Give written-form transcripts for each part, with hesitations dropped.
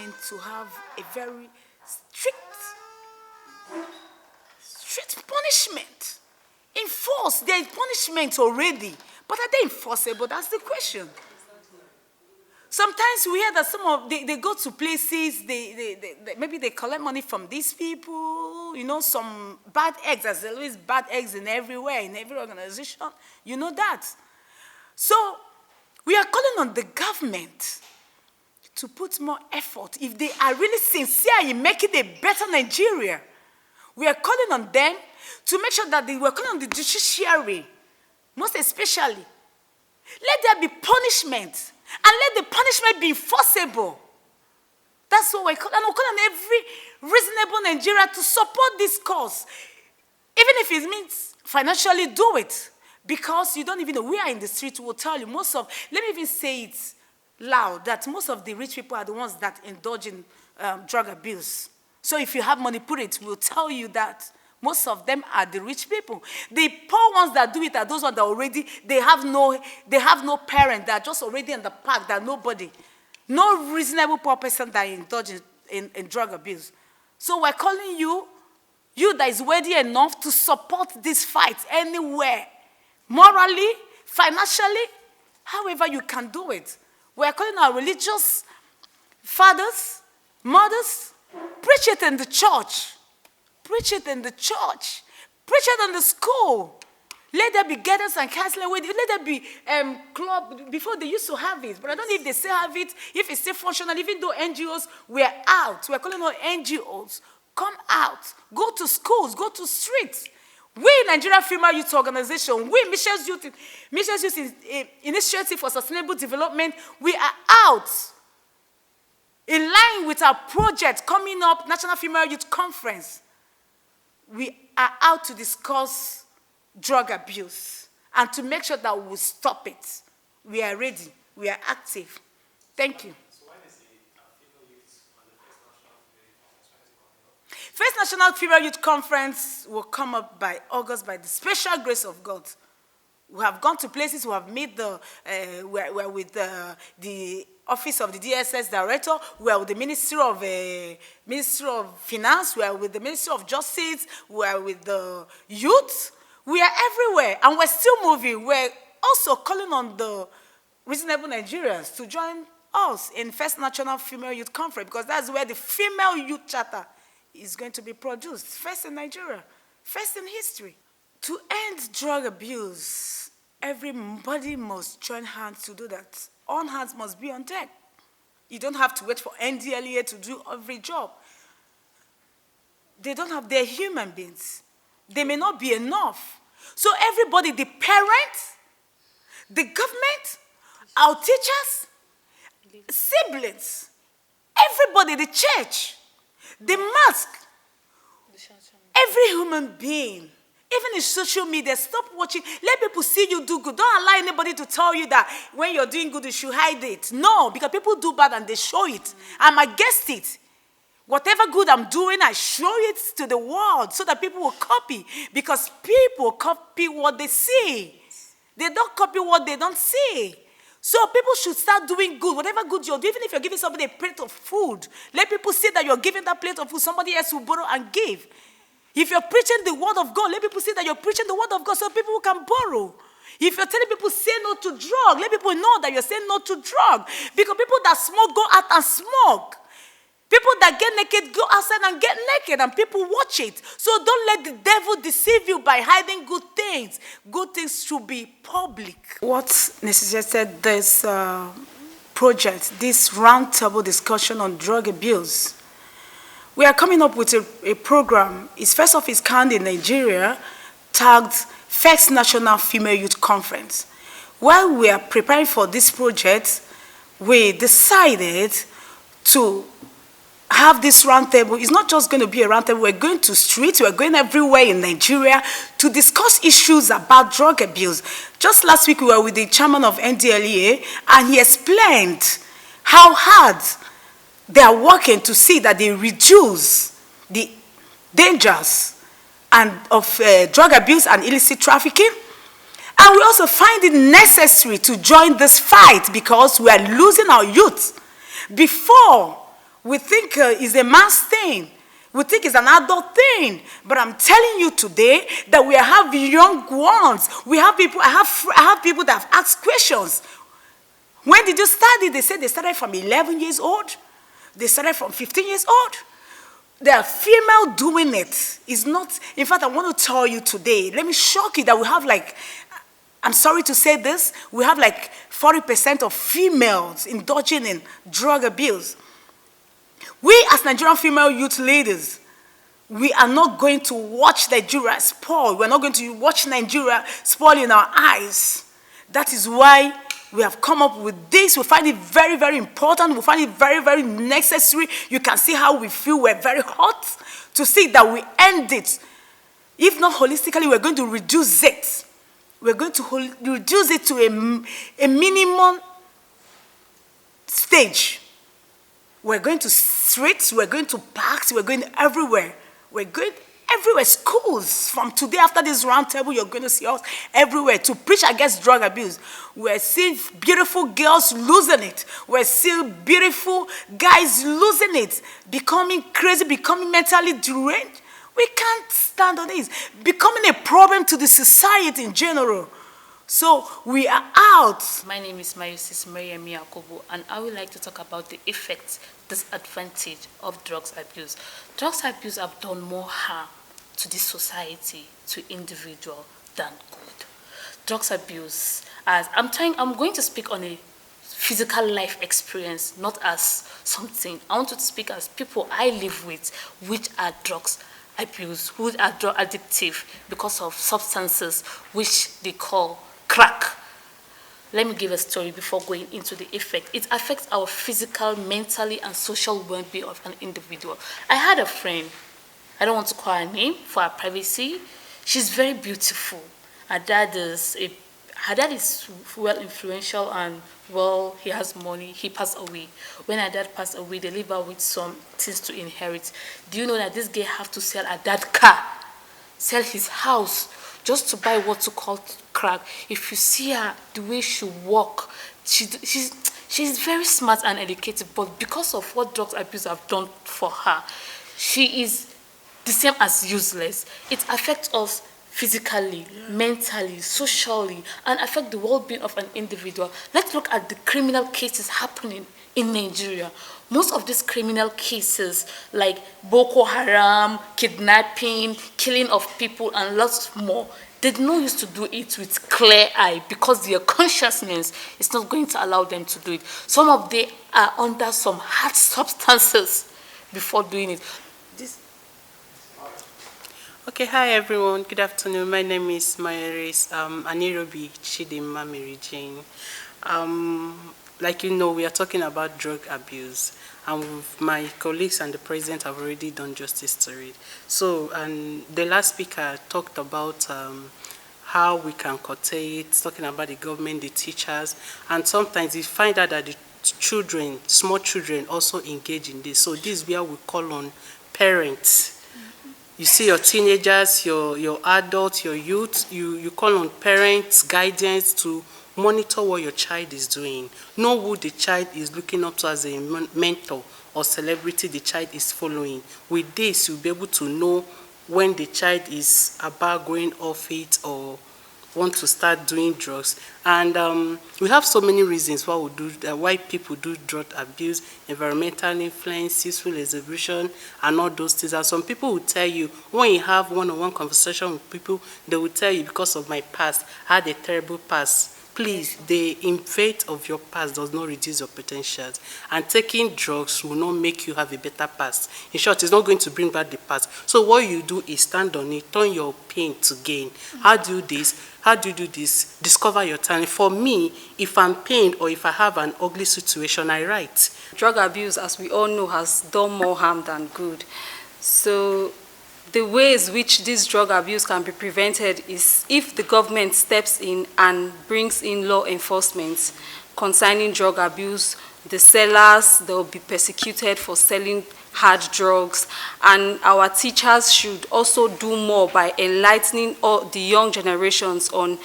government to have a very strict punishment. Enforce. There is punishment already, but are they enforceable? That's the question. Sometimes we hear that they go to places, maybe they collect money from these people, some bad eggs. There's always bad eggs in everywhere, in every organization. You know that. So we are calling on the government to put more effort. If they are really sincere in making a better Nigeria, we are calling on them to make sure that we are calling on the judiciary, most especially. Let there be punishment. And let the punishment be enforceable. That's what we're calling. And we're calling on every reasonable Nigeria to support this cause. Even if it means financially do it. Because you don't even know. We are in the street, we'll tell you let me even say it loud, that most of the rich people are the ones that indulge in drug abuse. So if you have money, put it. We'll tell you that. Most of them are the rich people. The poor ones that do it are those ones that already, they have no parent. They are just already in the park. That nobody, no reasonable poor person that indulges in drug abuse. So we're calling you that is worthy enough to support this fight anywhere. Morally, financially, however you can do it. We're calling our religious fathers, mothers, preach it in the church. Preach it in the church. Preach it in the school. Let there be guidance and counseling with it. Let there be club. Before they used to have it, but I don't know if they still have it, if it's still functional, even though NGOs were out. We're calling on NGOs. Come out. Go to schools. Go to streets. We, Nigeria Female Youth Organization, we, Missions Youth Initiative for Sustainable Development, we are out. In line with our project coming up, National Female Youth Conference. We are out to discuss drug abuse and to make sure that we stop it. We are ready. We are active. Thank you. So when is the female youth on the first National Female Youth Conference? First National Female Youth Conference will come up by August by the special grace of God. We have gone to places, we have made we're with the Office of the DSS Director, we are with the Ministry of Finance, we are with the Ministry of Justice, we are with the youth. We are everywhere, and we're still moving. We're also calling on the reasonable Nigerians to join us in First National Female Youth Conference, because that's where the Female Youth Charter is going to be produced. First in Nigeria, first in history. To end drug abuse, everybody must join hands to do that. All hands must be on deck. You don't have to wait for NDLEA to do every job. They're human beings. They may not be enough. So everybody, the parents, the government, our teachers, siblings, everybody, the church, the mosque, every human being, even in social media, stop watching. Let people see you do good. Don't allow anybody to tell you that when you're doing good, you should hide it. No, because people do bad and they show it. I'm against it. Whatever good I'm doing, I show it to the world so that people will copy. Because people copy what they see. They don't copy what they don't see. So people should start doing good. Whatever good you're doing, even if you're giving somebody a plate of food, let people see that you're giving that plate of food. Somebody else will borrow and give. If you're preaching the word of God, let people see that you're preaching the word of God so people can borrow. If you're telling people say no to drug, let people know that you're saying no to drug. Because people that smoke go out and smoke. People that get naked go outside and get naked, and people watch it. So don't let the devil deceive you by hiding good things. Good things should be public. What necessitated this project, this roundtable discussion on drug abuse? We are coming up with a program. It's first of its kind in Nigeria, tagged First National Female Youth Conference. While we are preparing for this project, we decided to have this roundtable. It's not just going to be a roundtable. We're going to streets. We're going everywhere in Nigeria to discuss issues about drug abuse. Just last week, we were with the chairman of NDLEA, and he explained how hard they are working to see that they reduce the dangers of drug abuse and illicit trafficking. And we also find it necessary to join this fight because we are losing our youth. Before, We think it's a man's thing. We think it's an adult thing. But I'm telling you today that we have young ones. We have people, I have people that have asked questions. When did you start it? They said they started from 11 years old. They started from 15 years old. There are female doing it. It's not, in fact, I want to tell you today, let me shock you that we have like, I'm sorry to say this, we have like 40% of females indulging in drug abuse. We as Nigerian female youth leaders, we are not going to watch Nigeria spoil. We're not going to watch Nigeria spoil in our eyes. That is why we have come up with this. We find it very, very important. We find it very, very necessary. You can see how we feel. We're very hot to see that we end it. If not holistically, we're going to reduce it. We're going to reduce it to a minimum stage. We're going to streets, we're going to parks, we're going everywhere. We're going everywhere, schools. From today, after this roundtable, you're going to see us everywhere to preach against drug abuse. We're seeing beautiful girls losing it. We're seeing beautiful guys losing it, becoming crazy, becoming mentally deranged. We can't stand on this. Becoming a problem to the society in general. So we are out. My name is Mayusis Mariam Yakobo, and I would like to talk about the effects, disadvantage of drugs abuse. Drugs abuse have done more harm to this society, to individual, than good. Drugs abuse, as I'm going to speak on a physical life experience, not as something. I want to speak as people I live with, which are drugs abuse, who are drug addictive because of substances which they call crack. Let me give a story before going into the effect. It affects our physical, mentally, and social well-being of an individual. I had a friend, I don't want to call her name for her privacy. She's very beautiful. Her dad is well influential and well, he has money. He passed away. When her dad passed away, they leave her with some things to inherit. Do you know that this girl have to sell her dad's car, sell his house, just to buy what to call crack? If you see her, the way she walk, she's very smart and educated, but because of what drugs abuse have done for her, she is the same as useless. It affects us physically, mentally, socially, and affect the well-being of an individual. Let's look at the criminal cases happening in Nigeria. Most of these criminal cases, like Boko Haram, kidnapping, killing of people, and lots more, they don't used to do it with clear eye because their consciousness is not going to allow them to do it. Some of them are under some hard substances before doing it. Okay, hi everyone. Good afternoon. My name is Mayeris Anirobi Chidimma Mary Jane. Like you know, we are talking about drug abuse, and my colleagues and the president have already done justice to it. So, and the last speaker talked about how we can curtail it, talking about the government, the teachers, and sometimes you find out that the children, small children, also engage in this. So this is where we call on parents. You see your teenagers, your adults, your youth, you call on parents, guidance to monitor what your child is doing. Know who the child is looking up to as a mentor or celebrity the child is following. With this, you'll be able to know when the child is about going off it or want to start doing drugs. And we have so many reasons why people do drug abuse: environmental influence, useful exhibition, and all those things. And some people will tell you, when you have one-on-one conversation with people, they will tell you, because of my past, I had a terrible past. Please, the invade of your past does not reduce your potentials. And taking drugs will not make you have a better past. In short, it's not going to bring back the past. So what you do is stand on it, turn your pain to gain. How do you do this? How do you do this? Discover your talent. For me, if I'm pained or if I have an ugly situation, I write. Drug abuse, as we all know, has done more harm than good. So the ways which this drug abuse can be prevented is if the government steps in and brings in law enforcement concerning drug abuse. The sellers, they'll be persecuted for selling hard drugs, and our teachers should also do more by enlightening all the young generations on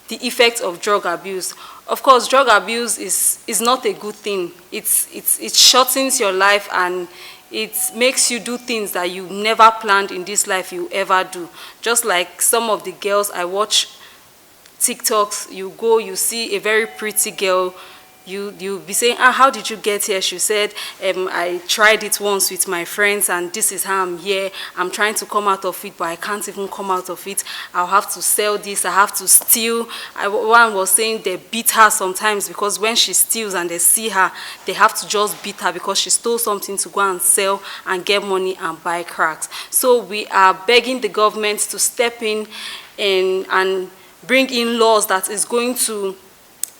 the effects of drug abuse. Of course, drug abuse is not a good thing. It shortens your life and it makes you do things that you never planned in this life you ever do. Just like some of the girls I watch TikToks, you see a very pretty girl, you be saying, how did you get here? She said, I tried it once with my friends and this is how I'm here. I'm trying to come out of it, but I can't even come out of it. I'll have to sell this, I have to steal. One was saying they beat her sometimes because when she steals and they see her, they have to just beat her because she stole something to go and sell and get money and buy cracks. So we are begging the government to step in and bring in laws that is going to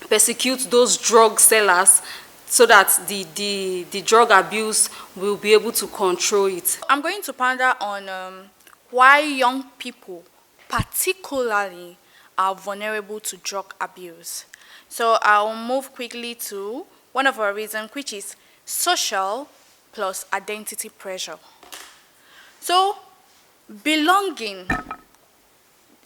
persecute those drug sellers so that the drug abuse will be able to control it. I'm going to ponder on why young people particularly are vulnerable to drug abuse. So I'll move quickly to one of our reasons, which is social plus identity pressure. So belonging,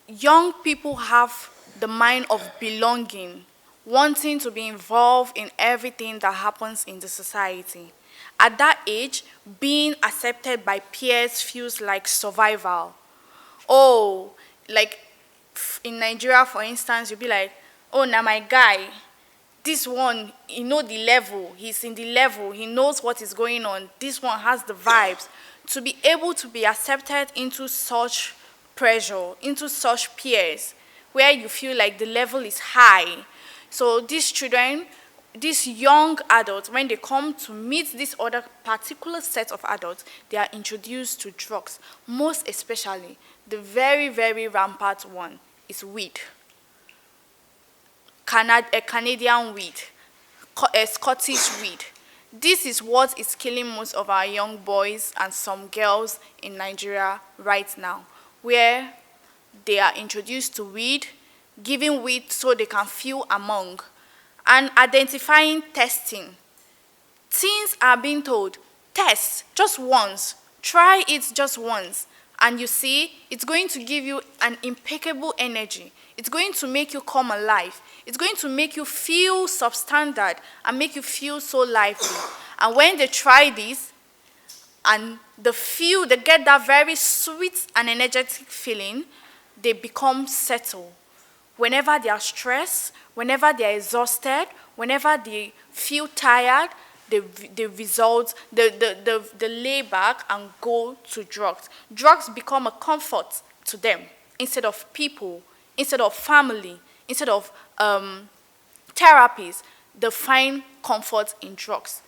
young people have the mind of belonging, wanting to be involved in everything that happens in the society. At that age, being accepted by peers feels like survival. Oh, like in Nigeria, for instance, you'll be like, oh, now my guy, this one, he know the level, he's in the level, he knows what is going on, this one has the vibes. To be able to be accepted into such pressure, into such peers, where you feel like the level is high. So these children, these young adults, when they come to meet this other particular set of adults, they are introduced to drugs. Most especially, the very, very rampant one is weed. Canadian weed, Scottish weed. This is what is killing most of our young boys and some girls in Nigeria right now, where they are introduced to weed, giving weed so they can feel among, and identifying testing. Teens are being told, test just once, try it just once, and you see, it's going to give you an impeccable energy. It's going to make you come alive. It's going to make you feel substandard and make you feel so lively. And when they try this, and they get that very sweet and energetic feeling, they become settled. Whenever they are stressed, whenever they are exhausted, whenever they feel tired, they lay back and go to drugs. Drugs become a comfort to them instead of people, instead of family, instead of therapies. They find comfort in drugs.